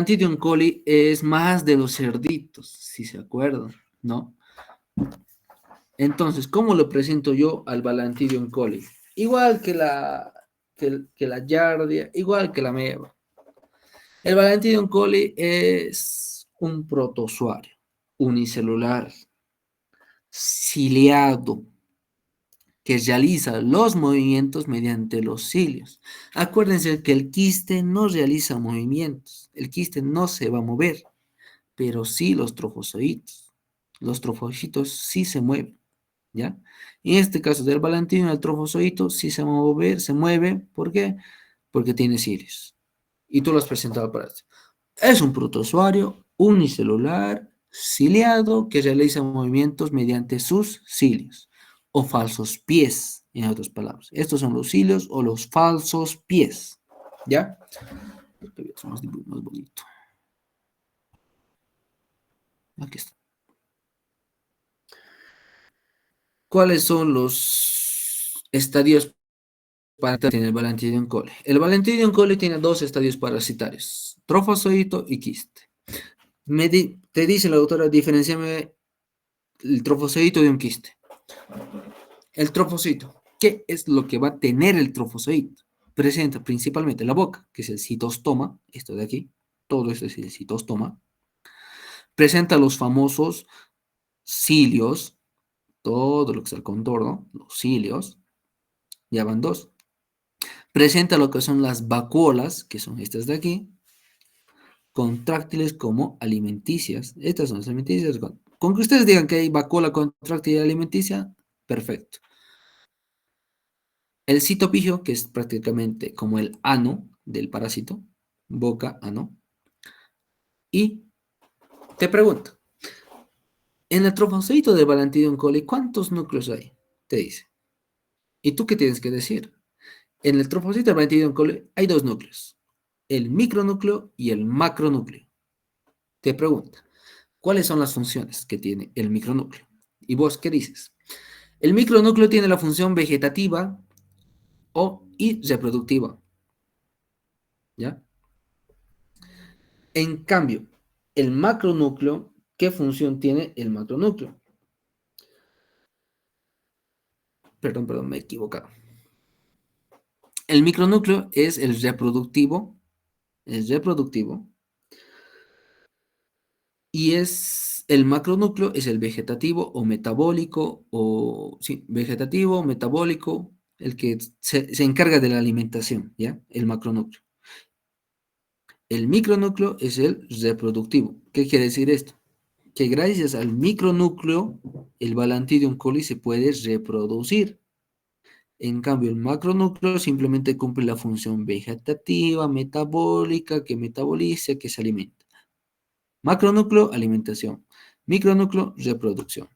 Balantidium coli es más de los cerditos, si se acuerdan, ¿no? Entonces, ¿cómo lo presento yo al Balantidium coli? Igual que la Giardia, igual que la Meva. El Balantidium coli es un protozoario unicelular, ciliado, que realiza los movimientos mediante los cilios. Acuérdense que el quiste no realiza movimientos, el quiste no se va a mover, pero sí los trofozoitos. Los trofocitos sí se mueven, ¿ya? En este caso del Balantidium, el trofozoito sí se va a mover, se mueve, ¿por qué? Porque tiene cilios. Y tú lo has presentado para esto. Es un protozoario unicelular, ciliado, que realiza movimientos mediante sus cilios, o falsos pies, en otras palabras. Estos son los cilios o los falsos pies, ¿ya? Porque es más bonito. Aquí está. ¿Cuáles son los estadios parasitarios en el Balantidium coli? El Balantidium coli tiene dos estadios parasitarios, trofozoito y quiste. Te dice la autora, diferenciame el trofozoito de un quiste. El trofocito, ¿qué es lo que va a tener el trofocito? Presenta principalmente la boca, que es el citostoma, esto de aquí, todo esto es el citostoma. Presenta los famosos cilios, todo lo que es el contorno, los cilios, ya van dos. Presenta lo que son las vacuolas, que son estas de aquí, contráctiles como alimenticias. Estas son las alimenticias. Con que ustedes digan que hay vacuola contráctil y alimenticia, perfecto. El citopigio, que es prácticamente como el ano del parásito, boca, ano. Y te pregunto, en el trofozoito de Balantidium coli, ¿cuántos núcleos hay? Te dice. ¿Y tú qué tienes que decir? En el trofocito de Balantidium coli hay dos núcleos, el micronúcleo y el macronúcleo. Te pregunta, ¿cuáles son las funciones que tiene el micronúcleo? ¿Y vos qué dices? El micronúcleo tiene la función vegetativa y reproductiva, ¿ya? En cambio, el macronúcleo, ¿qué función tiene el macronúcleo? Perdón, me he equivocado. El micronúcleo es el reproductivo, y el macronúcleo es el vegetativo o metabólico, sí, vegetativo, metabólico, el que se encarga de la alimentación, ¿ya? El macronúcleo. El micronúcleo es el reproductivo. ¿Qué quiere decir esto? Que gracias al micronúcleo, el Balantidium coli se puede reproducir. En cambio, el macronúcleo simplemente cumple la función vegetativa, metabólica, que metaboliza, que se alimenta. Macronúcleo, alimentación. Micronúcleo, reproducción.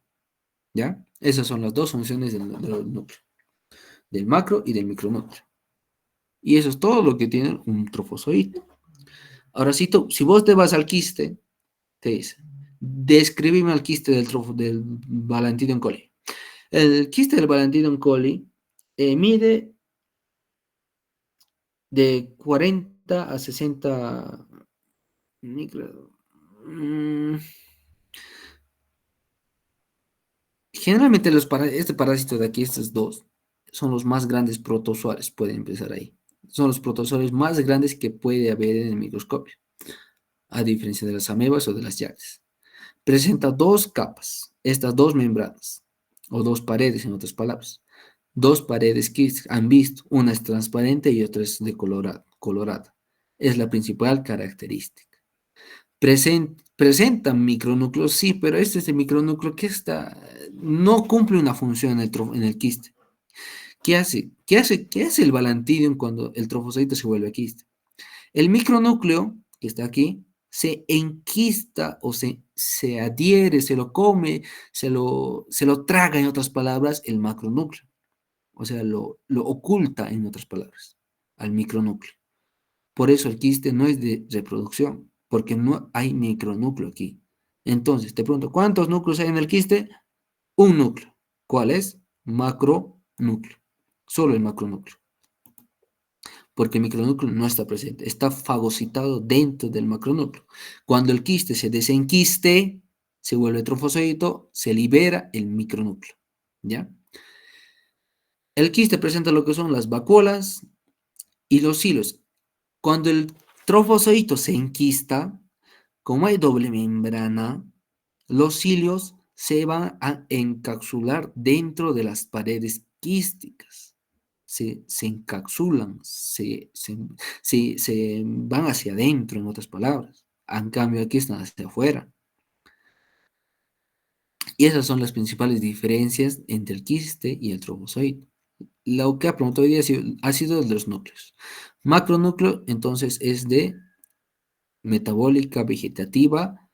¿Ya? Esas son las dos funciones del núcleo, del macro y del micronúcleo. Y eso es todo lo que tiene un trofozoito. Ahora, si vos te vas al quiste, te dice, describime el quiste del Balantidium coli. El quiste del Balantidium coli mide de 40 a 60 micro. Generalmente este parásito de aquí, estos dos, son los más grandes protozoarios, pueden empezar ahí. Son los protozoarios más grandes que puede haber en el microscopio, a diferencia de las amebas o de las llaves. Presenta dos capas, estas dos membranas, o dos paredes en otras palabras. Dos paredes que han visto, una es transparente y otra es de colorada. Es la principal característica. Presentan micronúcleos, sí, pero este es el micronúcleo que no cumple una función en el quiste. ¿Qué hace? ¿Qué hace el Balantidium cuando el trofozoito se vuelve quiste? El micronúcleo, que está aquí, se enquista o se adhiere, se lo come, se lo traga, en otras palabras, el macronúcleo. O sea, lo oculta, en otras palabras, al micronúcleo. Por eso el quiste no es de reproducción, porque no hay micronúcleo aquí. Entonces, te pregunto, ¿cuántos núcleos hay en el quiste? Un núcleo. ¿Cuál es? Macronúcleo. Solo el macronúcleo. porque el micronúcleo no está presente, está fagocitado dentro del macronúcleo. Cuando el quiste se desenquiste, se vuelve trofosito, se libera el micronúcleo, ¿ya? El quiste presenta lo que son las vacuolas y los hilos. Cuando el trofosito se enquista, como hay doble membrana, los cilios se van a encapsular dentro de las paredes quísticas. Se encapsulan, se van hacia adentro, en otras palabras. En cambio, aquí están hacia afuera. Y esas son las principales diferencias entre el quiste y el trofozoito. Lo que ha preguntado hoy día ha sido de los núcleos. Macronúcleo, entonces, es de metabólica vegetativa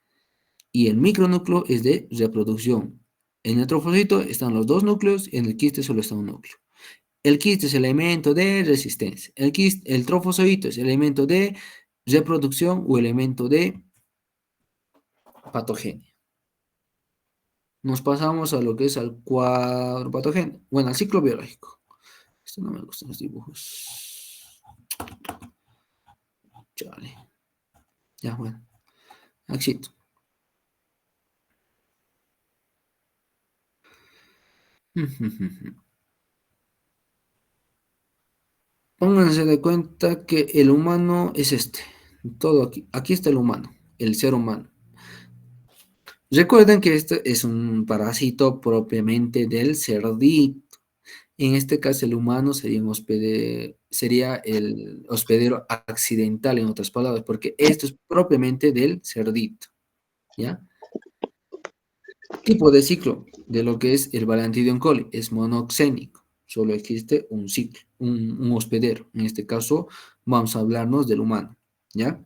y el micronúcleo es de reproducción. En el trofosito están los dos núcleos y en el quiste solo está un núcleo. El quiste es el elemento de resistencia. El trofosito es el elemento de reproducción o elemento de patogenia. Nos pasamos a lo que es al cuadro patogénico. Bueno, al ciclo biológico. Esto no me gustan los dibujos. Chale. Ya, bueno. Éxito. Pónganse de cuenta que el humano es este. Todo aquí. Aquí está el humano, el ser humano. Recuerden que este es un parásito propiamente del cerdito. En este caso, el humano sería el hospedero accidental, en otras palabras, porque esto es propiamente del cerdito. ¿Ya? Tipo de ciclo de lo que es el Balantidium coli es monoxénico. Solo existe un ciclo, un hospedero. En este caso, vamos a hablarnos del humano. ¿Ya?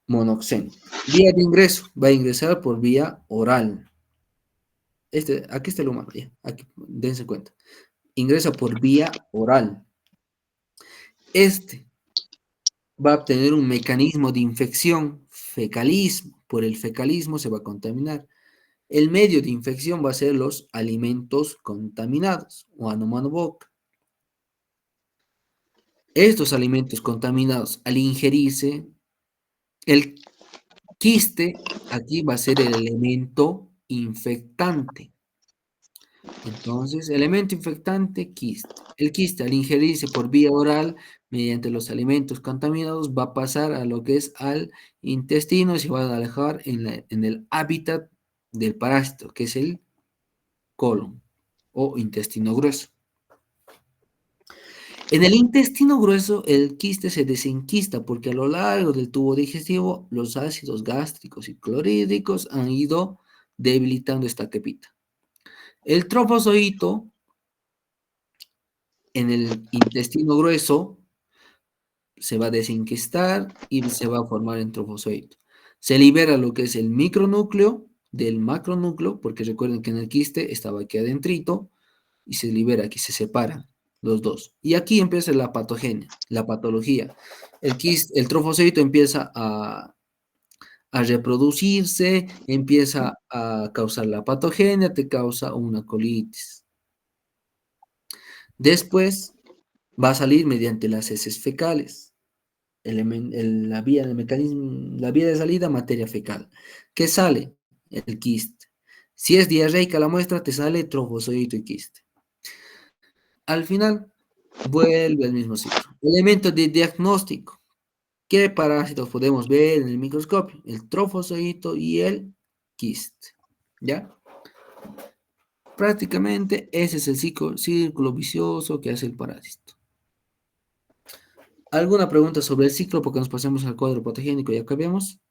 Monoxénico. Vía de ingreso. Va a ingresar por vía oral. Aquí está el humano, ya. Aquí, dense cuenta. Ingresa por vía oral. Este va a obtener un mecanismo de infección, fecalismo. Por el fecalismo se va a contaminar. El medio de infección va a ser los alimentos contaminados o anomonoboca. Estos alimentos contaminados, al ingerirse, el quiste aquí va a ser el elemento infectante. Entonces, elemento infectante, quiste. El quiste, al ingerirse por vía oral mediante los alimentos contaminados, va a pasar a lo que es al intestino y se va a alojar en el hábitat del parásito, que es el colon o intestino grueso. En el intestino grueso, el quiste se desenquista porque a lo largo del tubo digestivo, los ácidos gástricos y clorhídricos han ido debilitando esta capita. El trofozoito en el intestino grueso se va a desenquistar y se va a formar en trofozoito. Se libera lo que es el micronúcleo del macronúcleo, porque recuerden que en el quiste estaba aquí adentrito, y se libera, aquí se separan los dos. Y aquí empieza la patogenia, la patología. El trofozoito empieza a reproducirse, empieza a causar la patogenia, te causa una colitis. Después va a salir mediante las heces fecales. La vía del mecanismo, la vía de salida, materia fecal. ¿Qué sale? El quiste. Si es diarreica la muestra, te sale trofozoito y quiste. Al final, vuelve al mismo ciclo. Elementos de diagnóstico. ¿Qué parásitos podemos ver en el microscopio? El trofozoito y el quiste. ¿Ya? Prácticamente ese es el círculo vicioso que hace el parásito. ¿Alguna pregunta sobre el ciclo? Porque nos pasemos al cuadro patogénico y acabemos.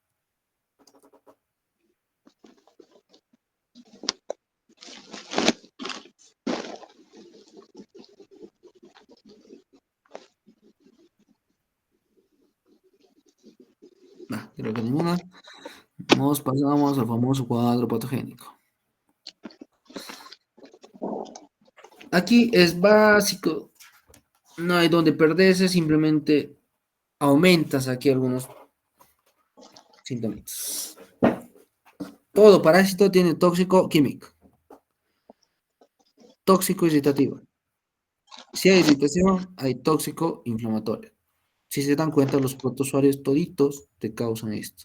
Creo que ninguna. Nos pasamos al famoso cuadro patogénico. Aquí es básico. No hay donde perderse, simplemente aumentas aquí algunos síntomas. Todo parásito tiene tóxico químico, tóxico irritativo, Si hay irritación, hay tóxico inflamatorio. Si se dan cuenta, los protozoarios toditos te causan esto.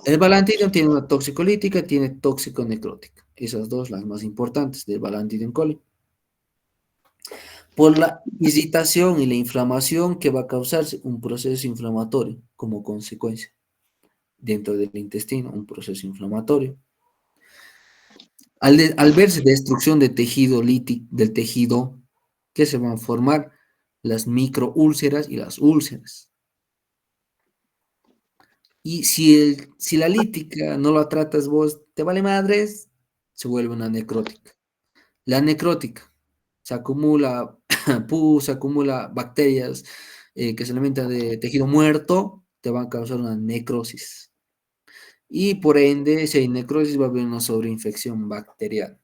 El Balantidium tiene una toxicolítica, tiene tóxico-necrótica. Esas dos las más importantes del Balantidium coli. Por la irritación y la inflamación que va a causarse un proceso inflamatorio como consecuencia dentro del intestino, un proceso inflamatorio. Al verse destrucción de tejido lítico, del tejido, ¿qué se van a formar? Las microúlceras y las úlceras. Y si la lítica no la tratas vos, te vale madres, se vuelve una necrótica. La necrótica se acumula pus, se acumula bacterias que se alimentan de tejido muerto, te van a causar una necrosis. Y por ende, si hay necrosis, va a haber una sobreinfección bacteriana,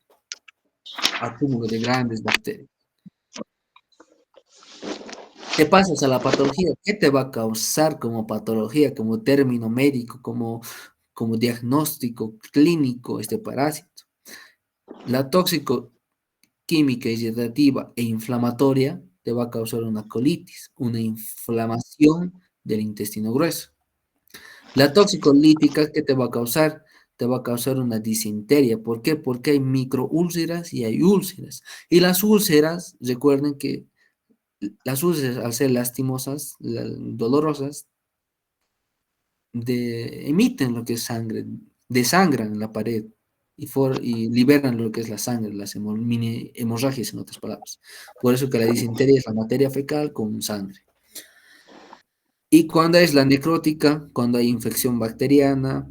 acúmulo de grandes bacterias. Te pasas a la patología. ¿Qué te va a causar como patología, como término médico, como diagnóstico clínico este parásito? La tóxico-química irritativa e inflamatoria te va a causar una colitis, una inflamación del intestino grueso. La toxicolítica, ¿qué te va a causar? Te va a causar una disentería. ¿Por qué? Porque hay microúlceras y hay úlceras. Y las úlceras, recuerden que las úlceras, al ser lastimosas, dolorosas, emiten lo que es sangre, desangran la pared y liberan lo que es la sangre, las mini hemorragias en otras palabras. Por eso que la disentería es la materia fecal con sangre. Y cuando es la necrótica, cuando hay infección bacteriana,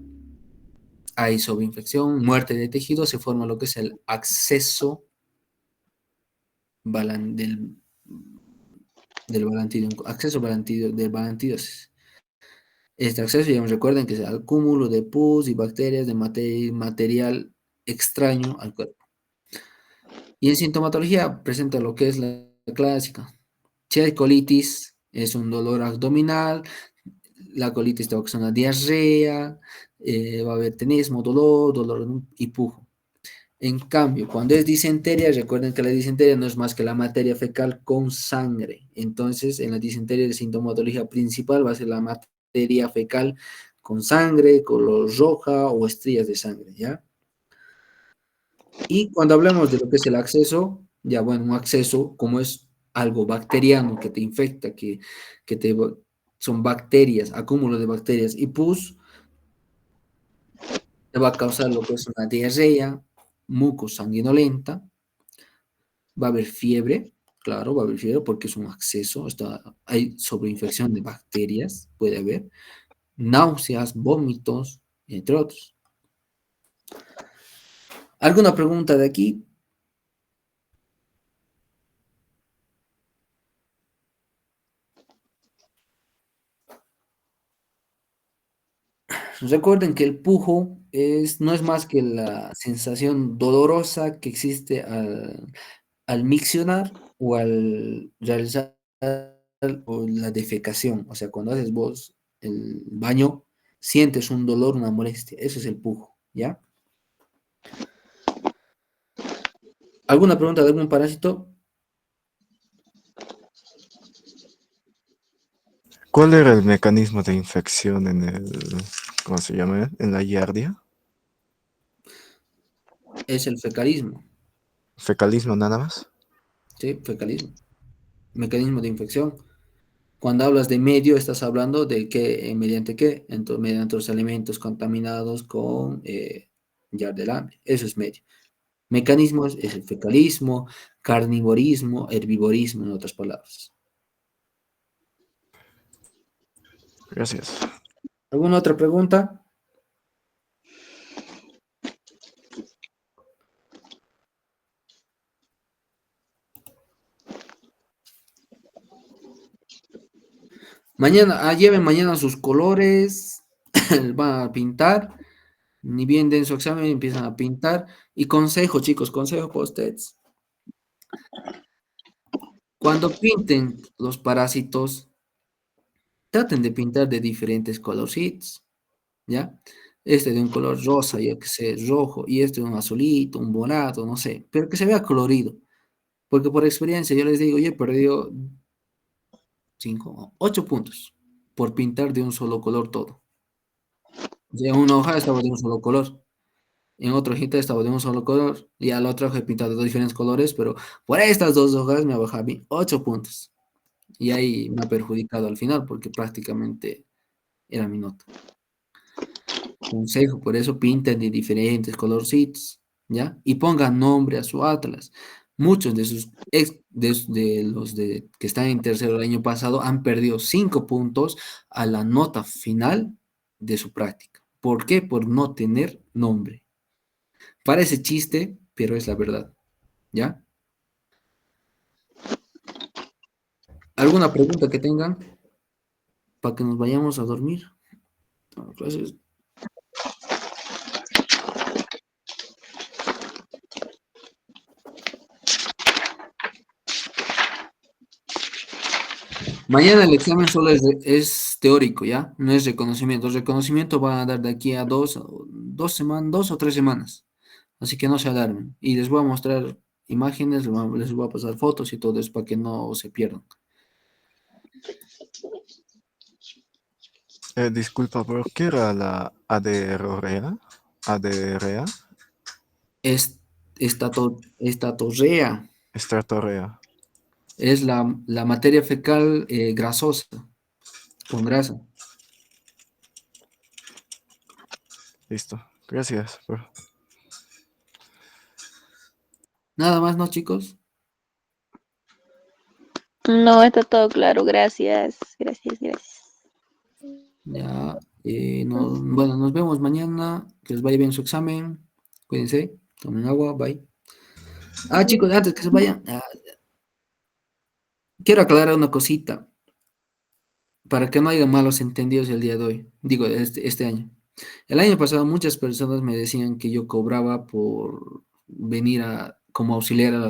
hay sobreinfección, muerte de tejido, se forma lo que es el acceso del balantidium, acceso del balantidosis. Este acceso, ya recuerden que es el cúmulo de pus y bacterias de material extraño al cuerpo. Y en sintomatología presenta lo que es la clásica. Si hay colitis, es un dolor abdominal, la colitis te va a causar una diarrea, va a haber tenesmo, dolor y pujo. En cambio, cuando es disentería, recuerden que la disentería no es más que la materia fecal con sangre. Entonces, en la disentería la sintomatología principal va a ser la materia fecal con sangre, color roja o estrías de sangre, ¿ya? Y cuando hablamos de lo que es el acceso, ya bueno, un acceso como es algo bacteriano que te infecta, que son bacterias, acúmulo de bacterias y pus, te va a causar lo que es una diarrea, mucosanguinolenta, va a haber fiebre, claro, va a haber fiebre porque es un acceso, hay sobreinfección de bacterias, puede haber, náuseas, vómitos, entre otros. ¿Alguna pregunta de aquí? Recuerden que el pujo no es más que la sensación dolorosa que existe al miccionar o al realizar o la defecación. O sea, cuando haces vos el baño, sientes un dolor, una molestia. Eso es el pujo, ¿ya? ¿Alguna pregunta de algún parásito? ¿Cuál era el mecanismo de infección en el, ¿cómo se llama? En la giardia? Es el fecalismo, ¿Fecalismo nada más? ¿sí? Fecalismo. Mecanismo de infección. Cuando hablas de medio, estás hablando de que, mediante qué, entonces, mediante los alimentos contaminados con Yardelame. Eso es medio. Mecanismos es el fecalismo, carnivorismo, herbivorismo, en otras palabras. Gracias. ¿Alguna otra pregunta? Mañana, lleven mañana sus colores, van a pintar, ni bien den su examen, empiezan a pintar. Y consejo, chicos, consejo para ustedes. Cuando pinten los parásitos, traten de pintar de diferentes colorcitos, ¿ya? Este de un color rosa, yo que sé, rojo, y este de un azulito, un morado, no sé, pero que se vea colorido. Porque por experiencia yo les digo, yo he perdido 5, 8 puntos por pintar de un solo color todo. O sea, en una hoja estaba de un solo color, en otra hojita estaba de un solo color, y a la otra hoja he pintado de dos diferentes colores, pero por estas dos hojas me ha bajado a mí 8 puntos. Y ahí me ha perjudicado al final, porque prácticamente era mi nota. Consejo, por eso pinten de diferentes colorcitos, ¿ya? Y pongan nombre a su atlas. Muchos de sus de los que están en tercero el año pasado han perdido 5 puntos a la nota final de su práctica. ¿Por qué? Por no tener nombre. Parece chiste, pero es la verdad, ¿ya? ¿Alguna pregunta que tengan para que nos vayamos a dormir? No, clases. Mañana el examen solo es teórico, ¿ya? No es reconocimiento. El reconocimiento va a dar de aquí a 2 semanas, 2 o 3 semanas. Así que no se alarmen. Y les voy a mostrar imágenes, les voy a pasar fotos y todo eso para que no se pierdan. Disculpa, ¿por qué era la ADROREA? ADREA, Es, estatorrea Estratorrea. es la materia fecal grasosa, con grasa. Listo. Gracias. Nada más, ¿no, chicos? No, está todo claro, gracias, gracias, gracias. Ya, bueno, nos vemos mañana. Que les vaya bien su examen. Cuídense, tomen agua, bye. Ah, chicos, antes que se vayan, quiero aclarar una cosita para que no haya malos entendidos el día de hoy. Digo, este año. El año pasado muchas personas me decían que yo cobraba por venir como auxiliar a la